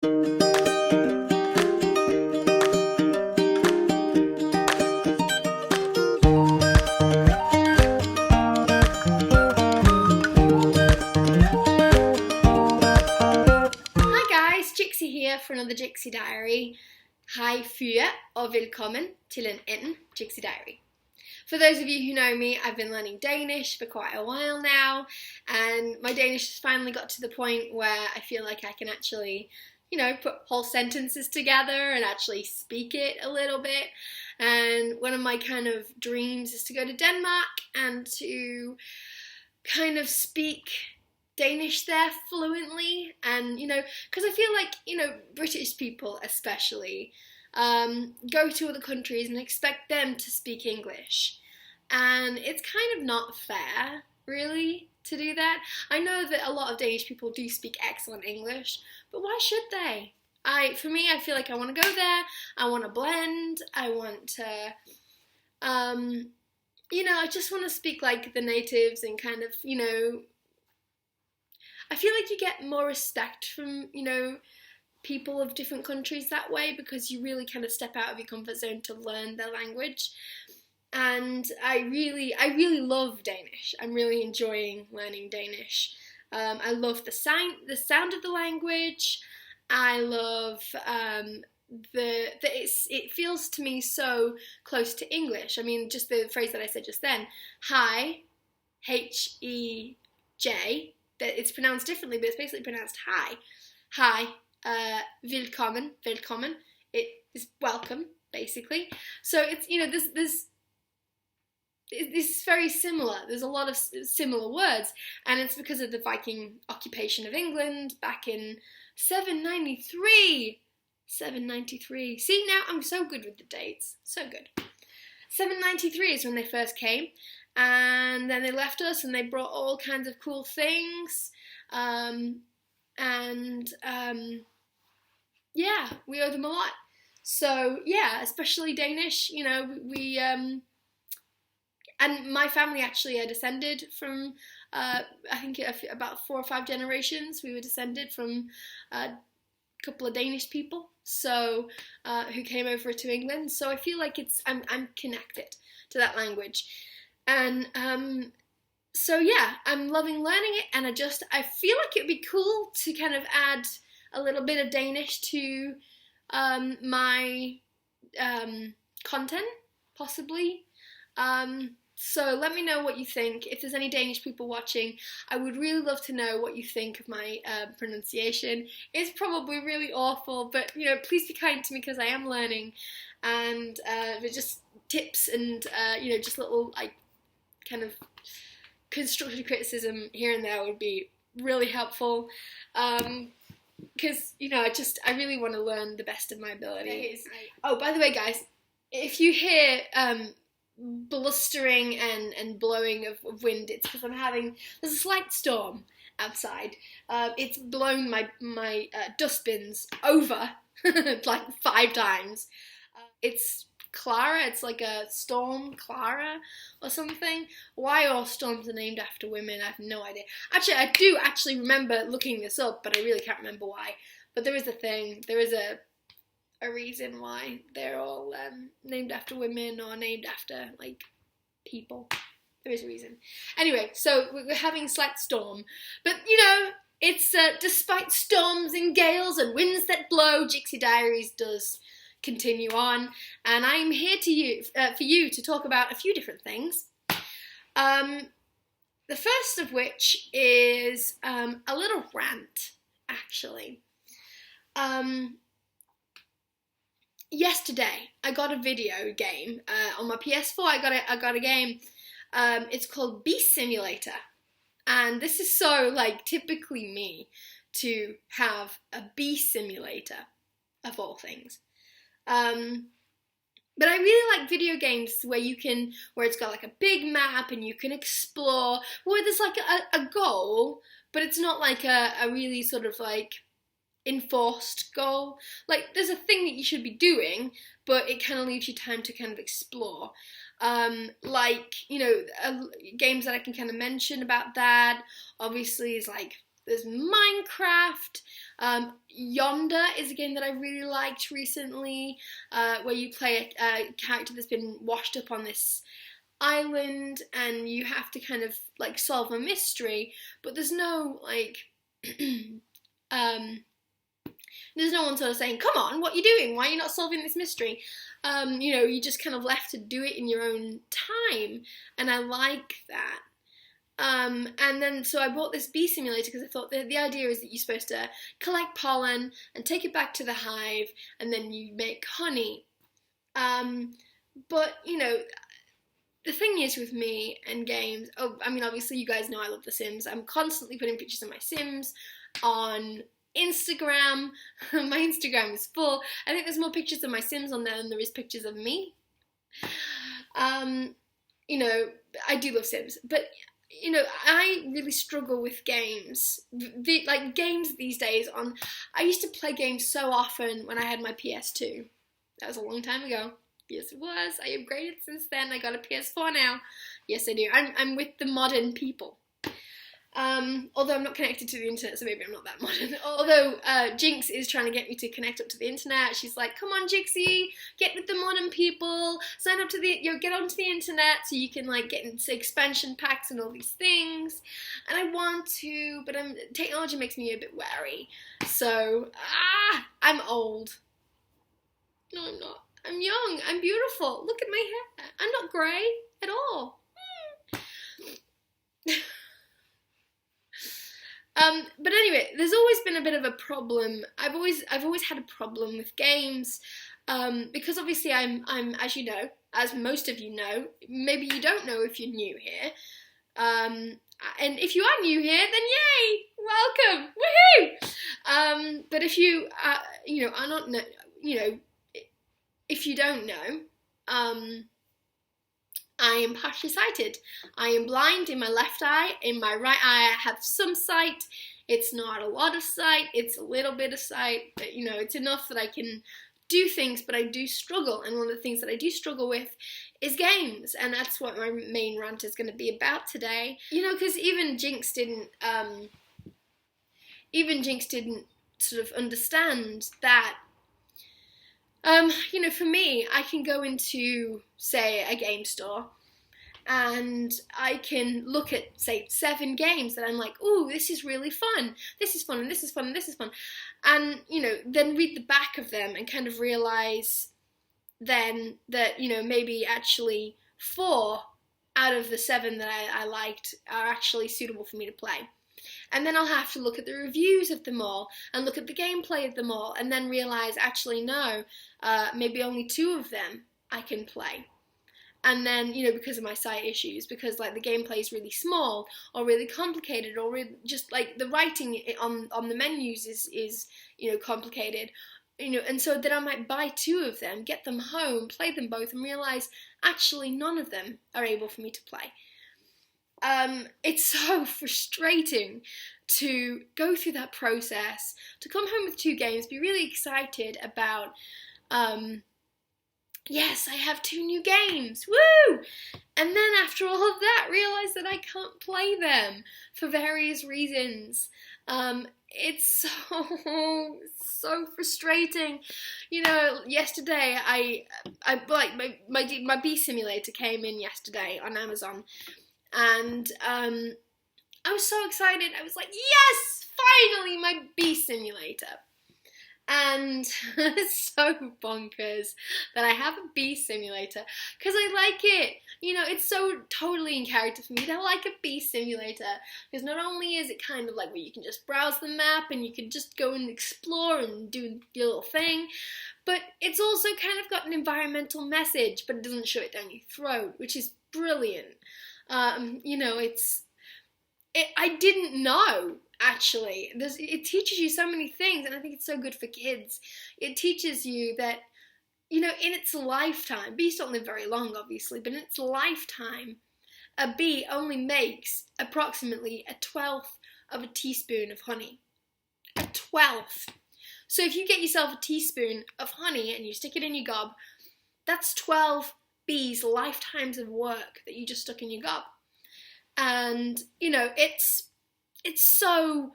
Jixie here for another Jixie Diary. Hej fyre og velkommen til en anden Jixie Diary. For those of you who know me, I've been learning Danish for quite a while now, and my Danish has finally got to the point where I feel like I can actually, put whole sentences together and actually speak it a little bit. And one of my kind of dreams is to go to Denmark and to kind of speak Danish there fluently, and because I feel like British people especially go to other countries and expect them to speak English, and it's kind of not fair really to do that. I know that a lot of Danish people do speak excellent English, but why should they? For me, I feel like I want to go there, I want to blend, I want to I just want to speak like the natives and kind of, I feel like you get more respect from, people of different countries that way, because you really kind of step out of your comfort zone to learn their language. And I really love Danish. I'm really enjoying learning Danish. I love the sound of the language. I love it feels to me so close to English. I mean, just the phrase that I said just then, hi, Hej, that it's pronounced differently, but it's basically pronounced hi. Hi, velkommen. It is welcome, basically. So it's, this is very similar. There's a lot of similar words, and it's because of the Viking occupation of England back in 793. 793. See, now I'm so good with the dates. So good. 793 is when they first came. And then they left us and they brought all kinds of cool things. Yeah, we owe them a lot. So, yeah, especially Danish, we, and my family actually are descended from, I think about 4 or 5 generations, we were descended from a couple of Danish people, so, who came over to England. So I feel like I'm connected to that language. And so yeah, I'm loving learning it, and I feel like it would be cool to kind of add a little bit of Danish to my content, possibly. So let me know what you think. If there's any Danish people watching, I would really love to know what you think of my pronunciation. It's probably really awful, but please be kind to me because I am learning, and just tips and just little kind of constructive criticism here and there would be really helpful, because I really want to learn the best of my abilities. Oh, by the way, guys, if you hear blustering and blowing of wind, it's because there's a slight storm outside. It's blown my dustbins over like 5 times. It's Clara, it's like a storm Clara or something. Why all storms are named after women, I have no idea. Actually, I do remember looking this up, but I really can't remember why. But there is a thing, there is a reason why they're all named after women or named after, people. There is a reason. Anyway, so we're having a slight storm. But, it's despite storms and gales and winds that blow, Jixie Dye-aries does continue on, and I'm here for you to talk about a few different things. The first of which is a little rant, actually. Yesterday I got a video game on my PS4. I got a game. It's called Beast Simulator, and this is so typically me to have a beast simulator of all things. But I really like video games where it's got a big map and you can explore, where there's a goal, but it's not a really sort of enforced goal. There's a thing that you should be doing, but it kind of leaves you time to kind of explore. Games that I can kind of mention about that, obviously, is there's Minecraft. Yonder is a game that I really liked recently, where you play a character that's been washed up on this island and you have to kind of like solve a mystery, but there's no like there's no one sort of saying, come on, what are you doing? Why are you not solving this mystery? You know, you just kind of left to do it in your own time, and I like that. And then, so I bought this bee simulator because I thought the idea is that you're supposed to collect pollen and take it back to the hive, and then you make honey. But, you know, the thing is with me and games, I mean, obviously you guys know I love The Sims. I'm constantly putting pictures of my Sims on Instagram. My Instagram is full. I think there's more pictures of my Sims on there than there is pictures of me. You know, I do love Sims, but you know, I really struggle with games. Like games these days I used to play games so often when I had my PS2. That was a long time ago. Yes, it was. I upgraded since then. I got a PS4 now. Yes, I do. I'm with the modern people. Although I'm not connected to the internet, so maybe I'm not that modern. Although Jinx is trying to get me to connect up to the internet. She's like, "Come on, Jixie, get with the modern people. Sign up to get onto the internet so you can like get into expansion packs and all these things." And I want to, but technology makes me a bit wary. So I'm old. No, I'm not. I'm young. I'm beautiful. Look at my hair. I'm not grey at all. But anyway, there's always been a bit of a problem. I've always had a problem with games, because obviously I'm as you know, as most of you know, maybe you don't know if you're new here, and if you are new here, then yay, welcome, woohoo! But if you you know, are not, you know, if you don't know, I am partially sighted. I am blind in my left eye. In my right eye, I have some sight. It's not a lot of sight. It's a little bit of sight. But, you know, it's enough that I can do things, but I do struggle. And one of the things that I do struggle with is games. And that's what my main rant is going to be about today. You know, because even Jinx didn't sort of understand that. You know, for me, I can go into, say, a game store and I can look at, say, 7 games that I'm like, ooh, this is really fun. This is fun, and this is fun, and this is fun. And, you know, then read the back of them and kind of realise then that, you know, maybe actually 4 out of the 7 that I liked are actually suitable for me to play. And then I'll have to look at the reviews of them all and look at the gameplay of them all and then realise, actually, no, maybe only 2 of them I can play. And then, you know, because of my sight issues, because like the gameplay is really small or really complicated, or really just like the writing on the menus is you know, complicated, you know, and so then I might buy 2 of them, get them home, play them both, and realise actually none of them are able for me to play. It's so frustrating to go through that process, to come home with 2 games, be really excited about, yes, I have 2 new games, woo! And then after all of that, realise that I can't play them for various reasons. It's so frustrating. You know, yesterday I like my bee simulator came in yesterday on Amazon. And I was so excited. I was like, yes, finally, my bee simulator. And it's so bonkers that I have a bee simulator because I like it. You know, it's so totally in character for me to like a bee simulator, because not only is it kind of like where you can just browse the map and you can just go and explore and do your little thing, but it's also kind of got an environmental message, but it doesn't shove it down your throat, which is brilliant. You know, I didn't know, actually. It teaches you so many things, and I think it's so good for kids. It teaches you that, you know, in its lifetime, bees don't live very long, obviously, but in its lifetime, a bee only makes approximately 1/12 of a teaspoon of honey. 1/12. So if you get yourself a teaspoon of honey and you stick it in your gob, that's 12 bees' lifetimes of work that you just stuck in your gob. And, you know, it's so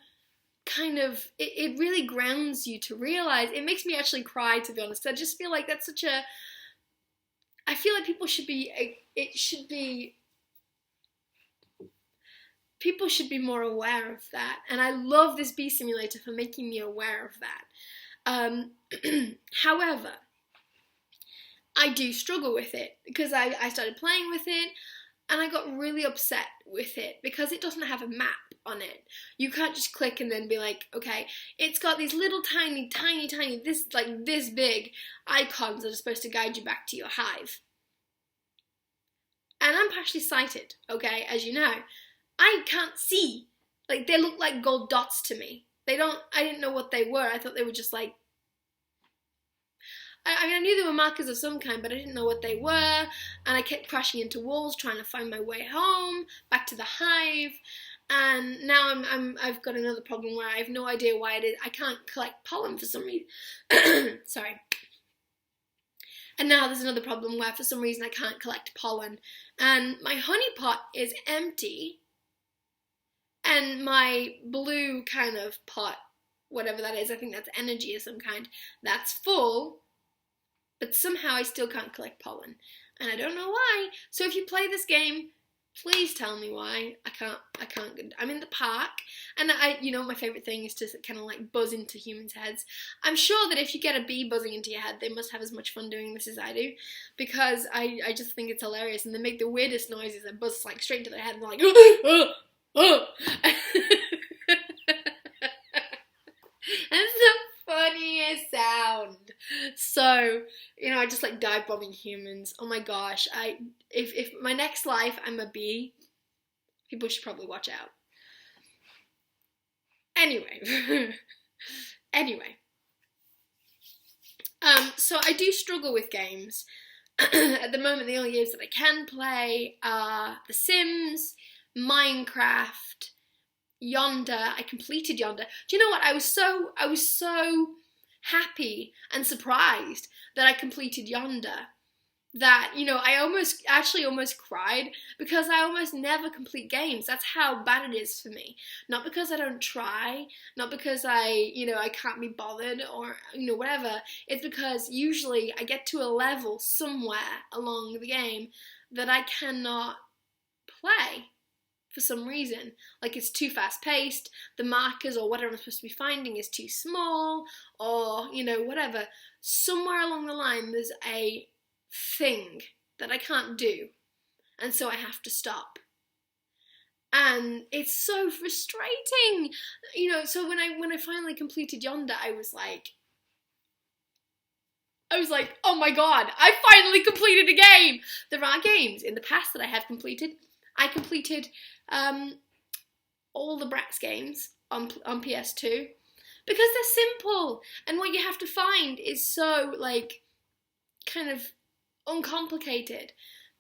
kind of, it really grounds you to realize. It makes me actually cry, to be honest. I just feel like that's such a, I feel like people should be more aware of that. And I love this bee simulator for making me aware of that. However, I do struggle with it because I started playing with it and I got really upset with it because it doesn't have a map on it. You can't just click and then be like, okay, it's got these little tiny, this big icons that are supposed to guide you back to your hive. And I'm partially sighted, okay, as you know. I can't see. Like, they look like gold dots to me. I didn't know what they were. I thought they were just like, I mean, I knew they were markers of some kind, but I didn't know what they were, and I kept crashing into walls trying to find my way home, back to the hive, and now I've got another problem where I have no idea why it is. I can't collect pollen for some reason. Sorry. And now there's another problem where for some reason I can't collect pollen, and my honey pot is empty, and my blue kind of pot, whatever that is, I think that's energy of some kind, that's full, but somehow I still can't collect pollen, and I don't know why. So if you play this game, please tell me why. I can't. I'm in the park, and my favourite thing is to kind of like buzz into humans' heads. I'm sure that if you get a bee buzzing into your head, they must have as much fun doing this as I do, because I just think it's hilarious, and they make the weirdest noises. I buzz like straight into their head, and they're like, oh, oh. That's the funniest sound. So, I just like dive bombing humans. Oh my gosh. If my next life I'm a bee, people should probably watch out. Anyway. So I do struggle with games. At the moment, the only games that I can play are The Sims, Minecraft, Yonder. I completed Yonder. Do you know what? I was so happy and surprised that I completed Yonder that, I almost cried, because I almost never complete games. That's how bad it is for me. Not because I don't try, not because I can't be bothered or, whatever. It's because usually I get to a level somewhere along the game that I cannot play. For some reason, like it's too fast paced, the markers or whatever I'm supposed to be finding is too small, or whatever. Somewhere along the line there's a thing that I can't do, and so I have to stop. And it's so frustrating, so when I finally completed Yonder, I was like, oh my god, I finally completed a game. There are games in the past that I have completed. I completed all the Bratz games on PS2 because they're simple, and what you have to find is so like kind of uncomplicated.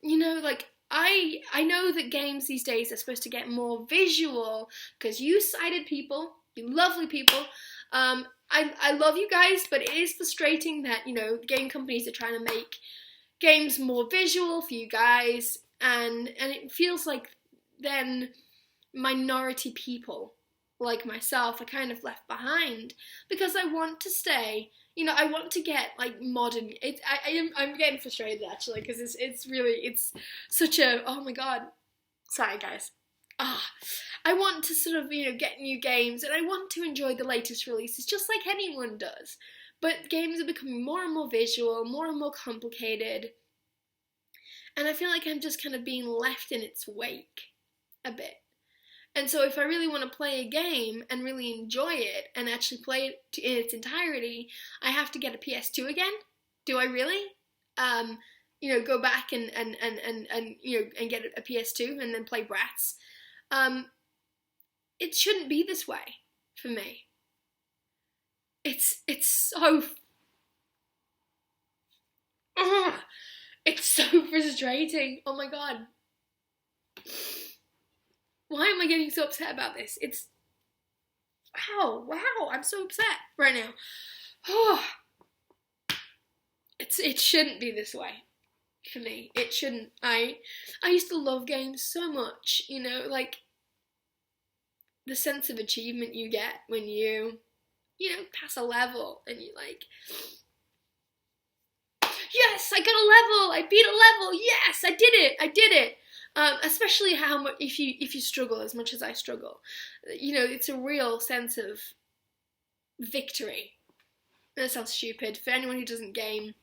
I know that games these days are supposed to get more visual because you sighted people, you lovely people, I love you guys, but it is frustrating that game companies are trying to make games more visual for you guys. And it feels like then minority people like myself are kind of left behind, because I want to stay, I want to get like modern. I'm getting frustrated actually, because it's such a, oh my god, sorry guys. I want to sort of get new games, and I want to enjoy the latest releases just like anyone does. But games are becoming more and more visual, more and more complicated. And I feel like I'm just kind of being left in its wake a bit. And so if I really want to play a game and really enjoy it and actually play it in its entirety, I have to get a PS2 again? Do I really? Go back and get a PS2 and then play Bratz? It shouldn't be this way for me. It's so... It's so frustrating. Oh my god. Why am I getting so upset about this? It's... Wow, I'm so upset right now. It shouldn't be this way for me. It shouldn't. I used to love games so much, like... the sense of achievement you get when you pass a level and you like, yes, I got a level, I beat a level, yes, I did it. Especially how much if you struggle as much as I struggle, it's a real sense of victory. That sounds stupid. For anyone who doesn't game,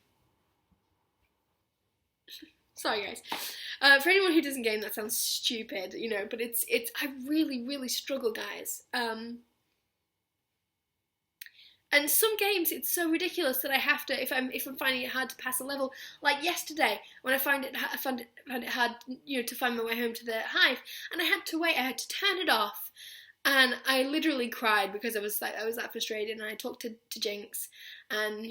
sorry guys. For anyone who doesn't game, that sounds stupid, but it's I really, really struggle, guys. And some games, it's so ridiculous that I have to, if I'm finding it hard to pass a level, like yesterday when I found it hard, to find my way home to the hive, and I had to wait. I had to turn it off, and I literally cried because I was that frustrated. And I talked to Jinx, and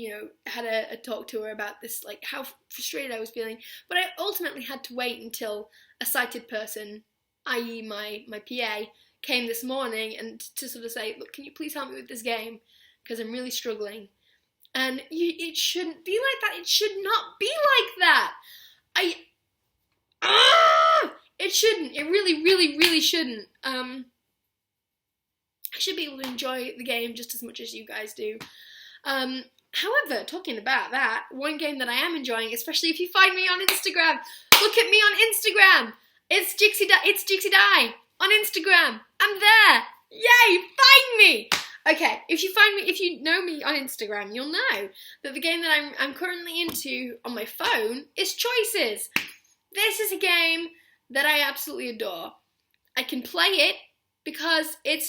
had a talk to her about this, like how frustrated I was feeling. But I ultimately had to wait until a sighted person, i.e. my PA, came this morning and to sort of say, look, can you please help me with this game? Because I'm really struggling. And it shouldn't be like that. It should not be like that. It shouldn't. It really, really, really shouldn't. I should be able to enjoy the game just as much as you guys do. However, talking about that, one game that I am enjoying, especially if you find me on Instagram, look at me on Instagram. It's Jixie Dye on Instagram. I'm there. Yay, find me. Okay, if you know me on Instagram, you'll know that the game that I'm currently into on my phone is Choices. This is a game that I absolutely adore. I can play it because it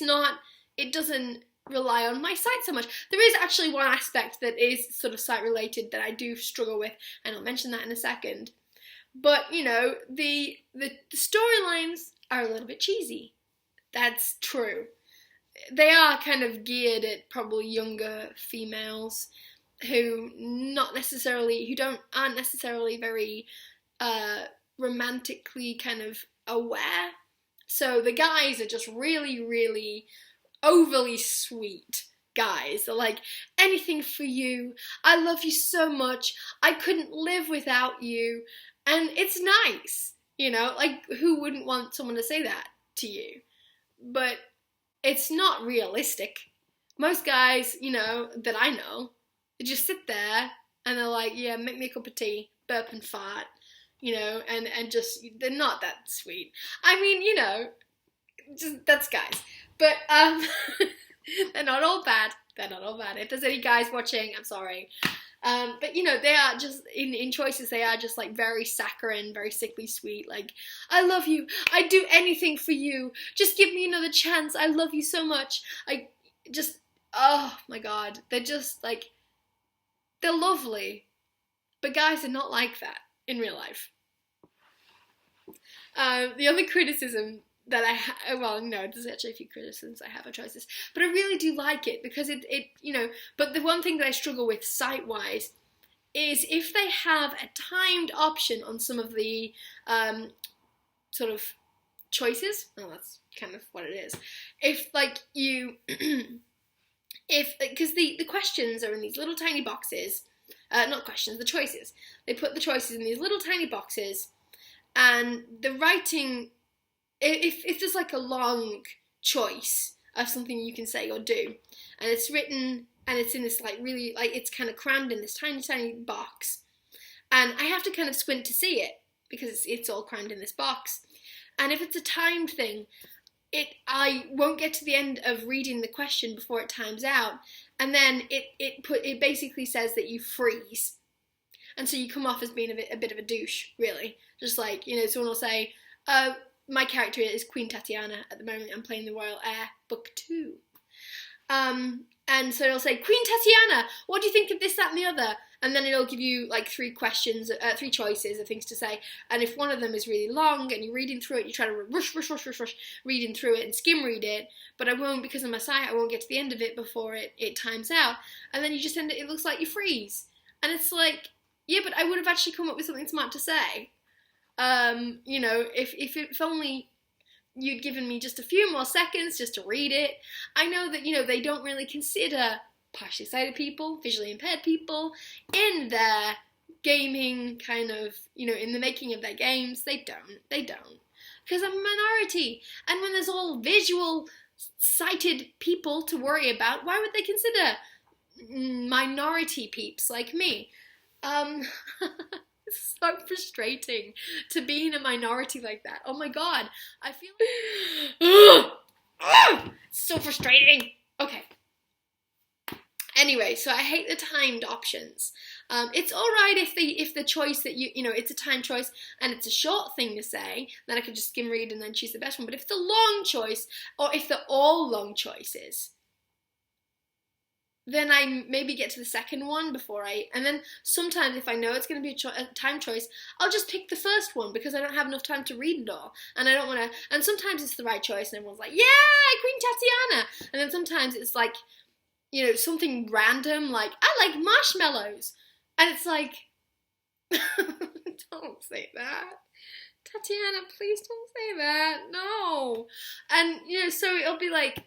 doesn't rely on my sight so much. There is actually one aspect that is sort of sight related that I do struggle with, and I'll mention that in a second. But, the storylines are a little bit cheesy. That's true. They are kind of geared at probably younger females who aren't necessarily very romantically kind of aware. So the guys are just really, really overly sweet guys. They're like, anything for you. I love you so much. I couldn't live without you. And it's nice, like who wouldn't want someone to say that to you? But it's not realistic. Most guys, that I know, they just sit there and they're like, yeah, make me a cup of tea, burp and fart, and just, they're not that sweet. I mean, just, that's guys. But, they're not all bad. If there's any guys watching, I'm sorry. But they are just, in Choices, they are just like very saccharine, very sickly sweet, like, I love you, I'd do anything for you, just give me another chance, I love you so much, oh my god, they're just like, they're lovely, but guys are not like that in real life. The other criticism that there's actually a few criticisms I have of Choices, but I really do like it because but the one thing that I struggle with sight-wise is if they have a timed option on some of the sort of choices. Oh, that's kind of what it is. If like you, because the questions are in these little tiny boxes, not questions, the choices. They put the choices in these little tiny boxes, and the writing. If there's like a long choice of something you can say or do, and it's written and it's in this like really like it's kind of crammed in this tiny box, and I have to kind of squint to see it because it's all crammed in this box, and if it's a timed thing, I won't get to the end of reading the question before it times out, and then it basically says that you freeze, and so you come off as being a bit of a douche, really, just like someone will say, my character is Queen Tatiana. At the moment, I'm playing the Royal Heir, Book 2. And so it'll say, Queen Tatiana, what do you think of this, that, and the other? And then it'll give you like three choices of things to say. And if one of them is really long and you're reading through it, you try to rush reading through it and skim read it. But I won't, because of my sight, I won't get to the end of it before it times out. And then you just it looks like you freeze. And it's like, yeah, but I would have actually come up with something smart to say. If only you'd given me just a few more seconds just to read it. I know that, they don't really consider partially sighted people, visually impaired people, in their gaming kind of, in the making of their games. They don't. Because I'm a minority. And when there's all visual sighted people to worry about, why would they consider minority peeps like me? It's so frustrating to be in a minority like that. Oh my god, I feel so frustrating. Okay. Anyway, so I hate the timed options. It's all right if the choice that you know, it's a timed choice and it's a short thing to say, then I can just skim read and then choose the best one. But if it's a long choice, or if they're all long choices, then I maybe get to the second one before and then sometimes if I know it's going to be a time choice, I'll just pick the first one because I don't have enough time to read it all, and I don't want to, and sometimes it's the right choice and everyone's like, yeah, Queen Tatiana, and then sometimes it's like, you know, something random, like, I like marshmallows, and it's like, don't say that, Tatiana, please don't say that, no, and, you know, so it'll be like,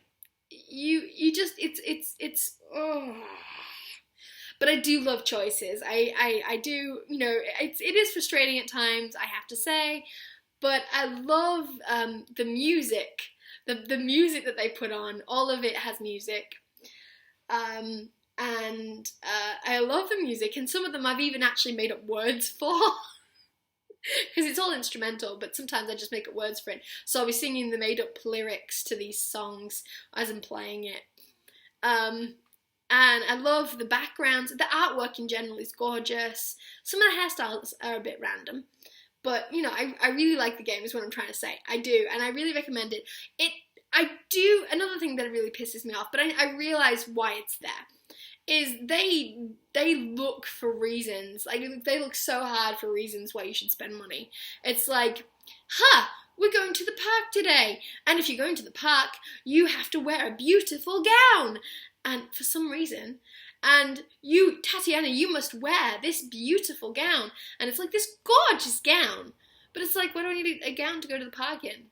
you just, it's, oh. But I do love choices. I do, you know, it is frustrating at times, I have to say, but I love the music, the music that they put on. All of it has music, and I love the music, and some of them I've even actually made up words for. Because it's all instrumental, but sometimes I just make up words for it. So I'll be singing the made-up lyrics to these songs as I'm playing it. And I love the backgrounds. The artwork in general is gorgeous. Some of the hairstyles are a bit random. But, you know, I really like the game is what I'm trying to say. I do, and I really recommend it. Another thing that really pisses me off, but I realise why it's there, is they look for reasons. Like, they look so hard for reasons why you should spend money. It's like, we're going to the park today, and if you're going to the park, you have to wear a beautiful gown, and for some reason, and you, Tatiana, you must wear this beautiful gown, and it's like this gorgeous gown, but it's like, why do I need a gown to go to the park in?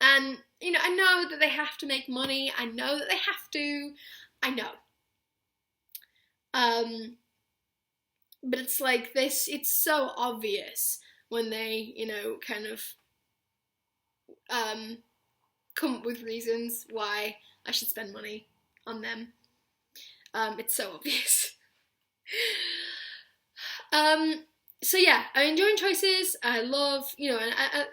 And, you know, I know that they have to make money, I know that they have to, I know. But it's like this, it's so obvious when they, you know, kind of, come up with reasons why I should spend money on them. It's so obvious. So yeah, I'm enjoying choices. I love, you know, and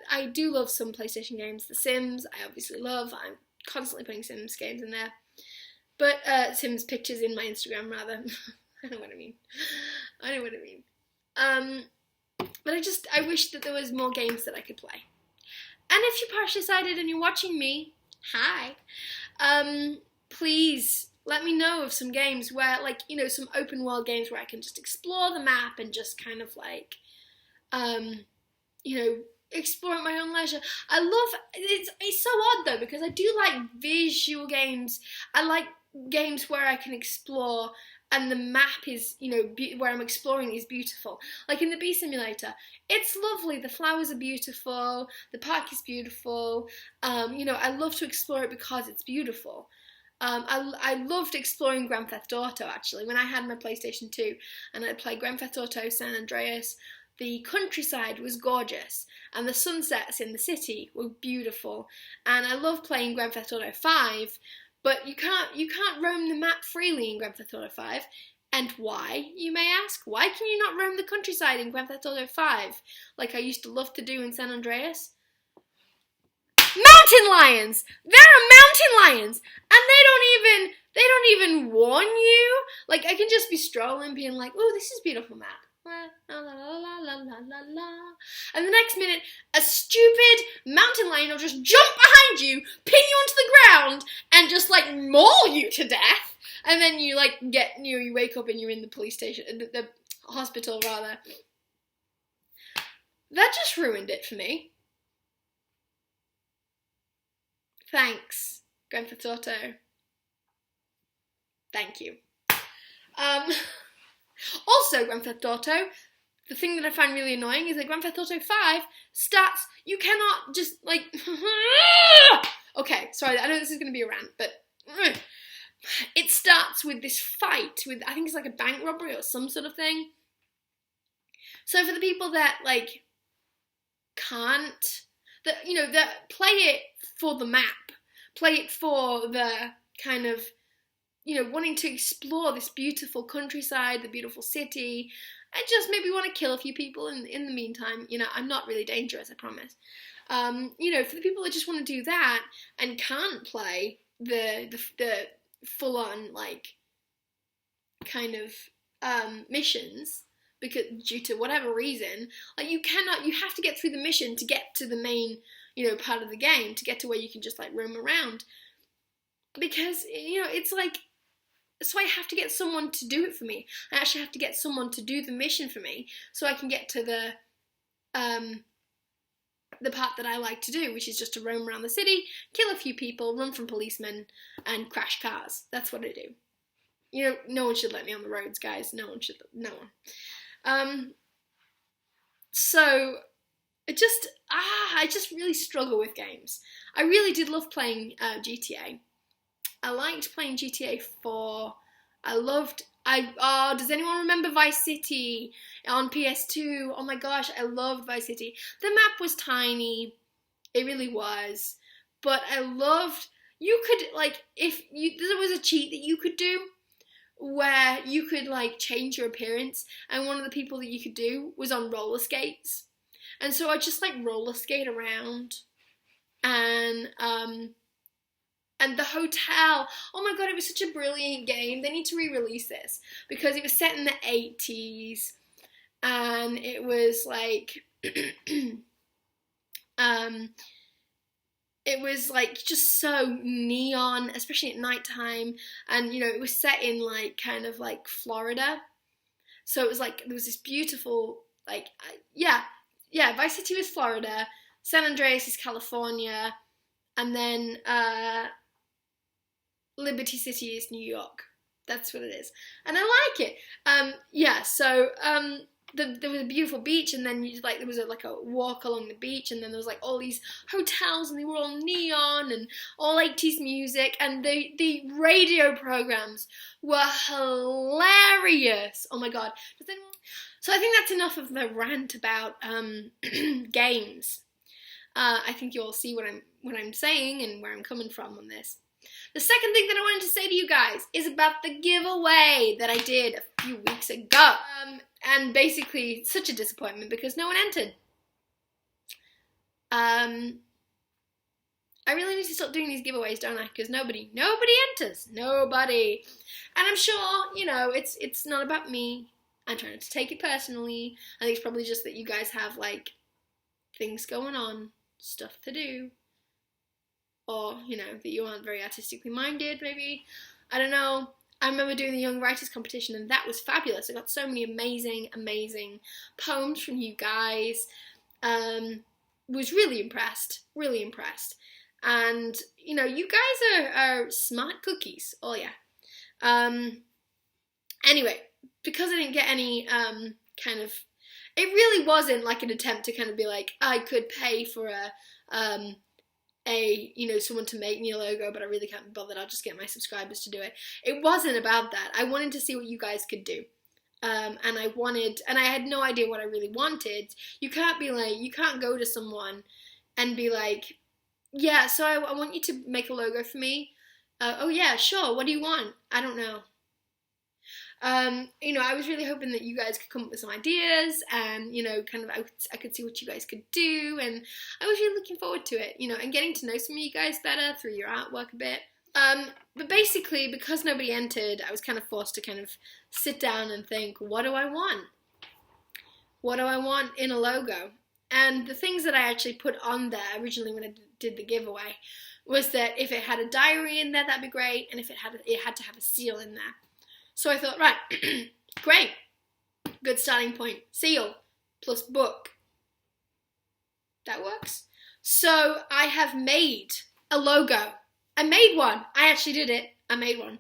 I do love some PlayStation games. The Sims, I obviously love. I'm constantly putting Sims games in there. But, Sims pictures in my Instagram, rather. I know what I mean. But I wish that there was more games that I could play. And if you're partially sighted and you're watching me, hi, please let me know of some games where, like, you know, some open world games where I can just explore the map and just kind of like, you know, explore at my own leisure. I love, it's so odd though, because I do like visual games. I like games where I can explore and the map is, you know, where I'm exploring is beautiful. Like in the Bee Simulator, it's lovely, the flowers are beautiful, the park is beautiful, you know, I love to explore it because it's beautiful. I loved exploring Grand Theft Auto, actually, when I had my PlayStation 2 and I'd play Grand Theft Auto San Andreas. The countryside was gorgeous and the sunsets in the city were beautiful, and I love playing Grand Theft Auto 5. But you can't roam the map freely in Grand Theft Auto 5. And why, you may ask? Why can you not roam the countryside in Grand Theft Auto 5 like I used to love to do in San Andreas? Mountain lions! There are mountain lions! And they don't even warn you. Like, I can just be strolling being like, oh, this is a beautiful map. La, la, la, la, la, la, la, la. And the next minute, a stupid mountain lion will just jump behind you, pin you onto the ground, and just like maul you to death. And then you like you wake up and you're in the police station, the hospital rather. That just ruined it for me. Thanks, Grand Theft Auto. Thank you. Also, Grand Theft Auto, the thing that I find really annoying is that Grand Theft Auto 5 starts, you cannot just, like, okay, sorry, I know this is going to be a rant, but it starts with this fight with, I think it's like a bank robbery or some sort of thing. So for the people that, like, can't, that, you know, that play it for the map, play it for the kind of, wanting to explore this beautiful countryside, the beautiful city, and just maybe want to kill a few people in the meantime. I'm not really dangerous, I promise. For the people that just want to do that and can't play the full-on, like, kind of missions, because due to whatever reason, like, you have to get through the mission to get to the main, part of the game, to get to where you can just, like, roam around. Because, it's like, so I have to get someone to do it for me. I actually have to get someone to do the mission for me so I can get to the part that I like to do, which is just to roam around the city, kill a few people, run from policemen, and crash cars. That's what I do. No one should let me on the roads, guys. No one. So I just really struggle with games. I really did love playing GTA. I liked playing GTA 4. Does anyone remember Vice City on PS2? Oh my gosh, I loved Vice City. The map was tiny. It really was. But I loved, there was a cheat that you could do where you could, like, change your appearance, and one of the people that you could do was on roller skates. And so I just, like, roller skate around. And the hotel, oh my god, it was such a brilliant game. They need to re-release this, because it was set in the 80s, and it was like, it was like just so neon, especially at nighttime, and it was set in, like, kind of like Florida, so it was like, there was this beautiful, like, Vice City was Florida, San Andreas is California, and then Liberty City is New York. That's what it is. And I like it. There was a beautiful beach, and then there was a walk along the beach, and then there was, like, all these hotels, and they were all neon and all 80s music, and the radio programs were hilarious. Oh my god. So I think that's enough of the rant about games. I think you all see what I'm saying and where I'm coming from on this. The second thing that I wanted to say to you guys is about the giveaway that I did a few weeks ago. And basically, it's such a disappointment because no one entered. I really need to stop doing these giveaways, don't I? Because nobody enters. Nobody. And I'm sure, it's not about me. I'm trying to take it personally. I think it's probably just that you guys have, like, things going on, stuff to do. Or, that you aren't very artistically minded, maybe. I don't know. I remember doing the Young Writers competition, and that was fabulous. I got so many amazing, amazing poems from you guys. Was really impressed. Really impressed. And, you guys are smart cookies. Oh, yeah. Anyway, because I didn't get any kind of... It really wasn't like an attempt to kind of be like, I could pay for someone to make me a logo, but I really can't be bothered. I'll just get my subscribers to do it. It wasn't about that. I wanted to see what you guys could do. And I had no idea what I really wanted. You can't go to someone and be like, yeah, so I want you to make a logo for me. Oh yeah, sure. What do you want? I don't know. I was really hoping that you guys could come up with some ideas, and, I could see what you guys could do, and I was really looking forward to it, and getting to know some of you guys better through your artwork a bit. But basically, because nobody entered, I was kind of forced to kind of sit down and think, what do I want? What do I want in a logo? And the things that I actually put on there originally when I did the giveaway was that if it had a diary in there, that'd be great, and if it had to have a seal in there. So I thought, right, great, good starting point. Seal plus book. That works. So I have made a logo. I made one. I actually did it. I made one.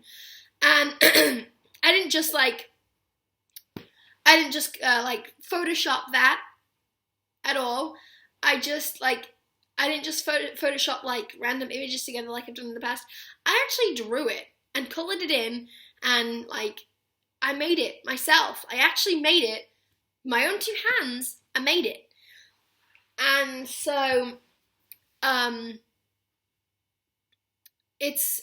And I didn't just Photoshop that at all. I didn't just Photoshop like random images together like I've done in the past. I actually drew it and colored it in. And, I made it myself. I actually made it. My own two hands, I made it. And so, it's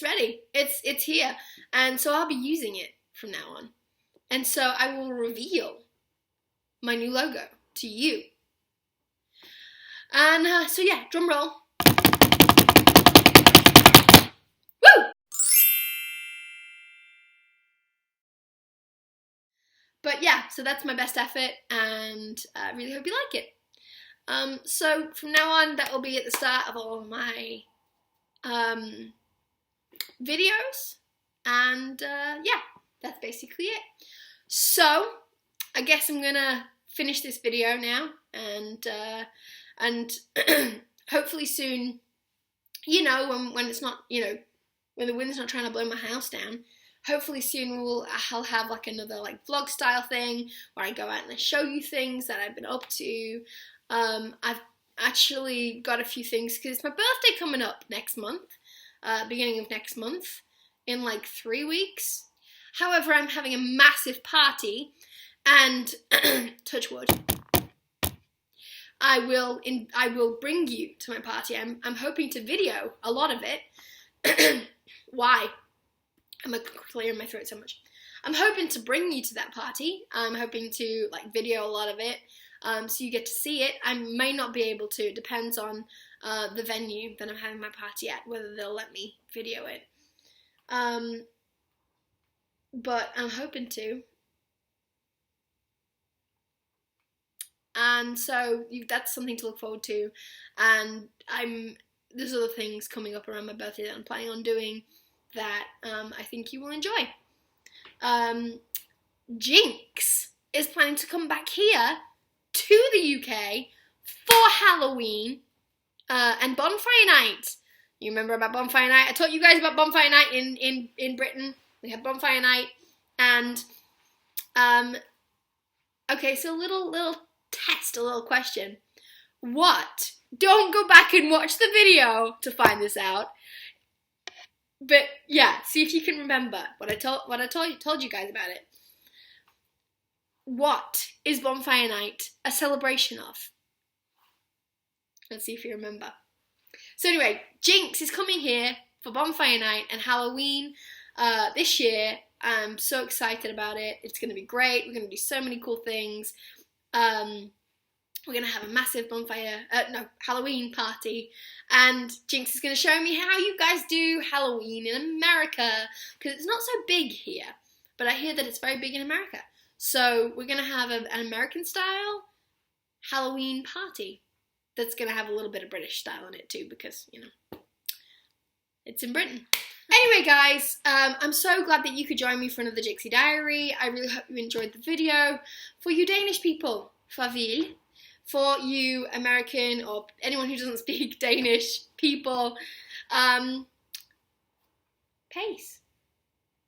ready. It's here, and so I'll be using it from now on. And so I will reveal my new logo to you. And so yeah, drum roll. Woo! But yeah, so that's my best effort, and I really hope you like it. So from now on, that will be at the start of all of my videos, and yeah, that's basically it. So I guess I'm gonna finish this video now, and hopefully soon, you know, when it's not, you know, when the wind's not trying to blow my house down, hopefully soon I'll have like another like vlog style thing where I go out and I show you things that I've been up to. I've actually got a few things because it's my birthday coming up next month, beginning of next month, in like 3 weeks. However, I'm having a massive party, and touch wood, I will bring you to my party. I'm hoping to video a lot of it. Why am I clearing my throat so much? I'm hoping to bring you to that party. I'm hoping to like video a lot of it, so you get to see it. I may not be able to. It depends on the venue that I'm having my party at, whether they'll let me video it. But I'm hoping to. And so that's something to look forward to. And there's other things coming up around my birthday that I'm planning on doing that I think you will enjoy. Jinx is planning to come back here to the UK for Halloween and Bonfire Night. You remember about Bonfire Night? I taught you guys about Bonfire Night in Britain. We had Bonfire Night, and okay, so a little test, a little question. What? Don't go back and watch the video to find this out. But yeah, see if you can remember what I told you guys about it. What is Bonfire Night a celebration of? Let's see if you remember. So anyway, Jinx is coming here for Bonfire Night and Halloween this year. I'm so excited about it. It's going to be great. We're going to do so many cool things. We're going to have a massive Halloween party, and Jinx is going to show me how you guys do Halloween in America, because it's not so big here, but I hear that it's very big in America. So we're going to have an American style Halloween party that's going to have a little bit of British style in it too, because, you know, it's in Britain. Anyway, guys, I'm so glad that you could join me for another Jixie Diary. I really hope you enjoyed the video. For you Danish people, farvel. For you American or anyone who doesn't speak Danish people, peace.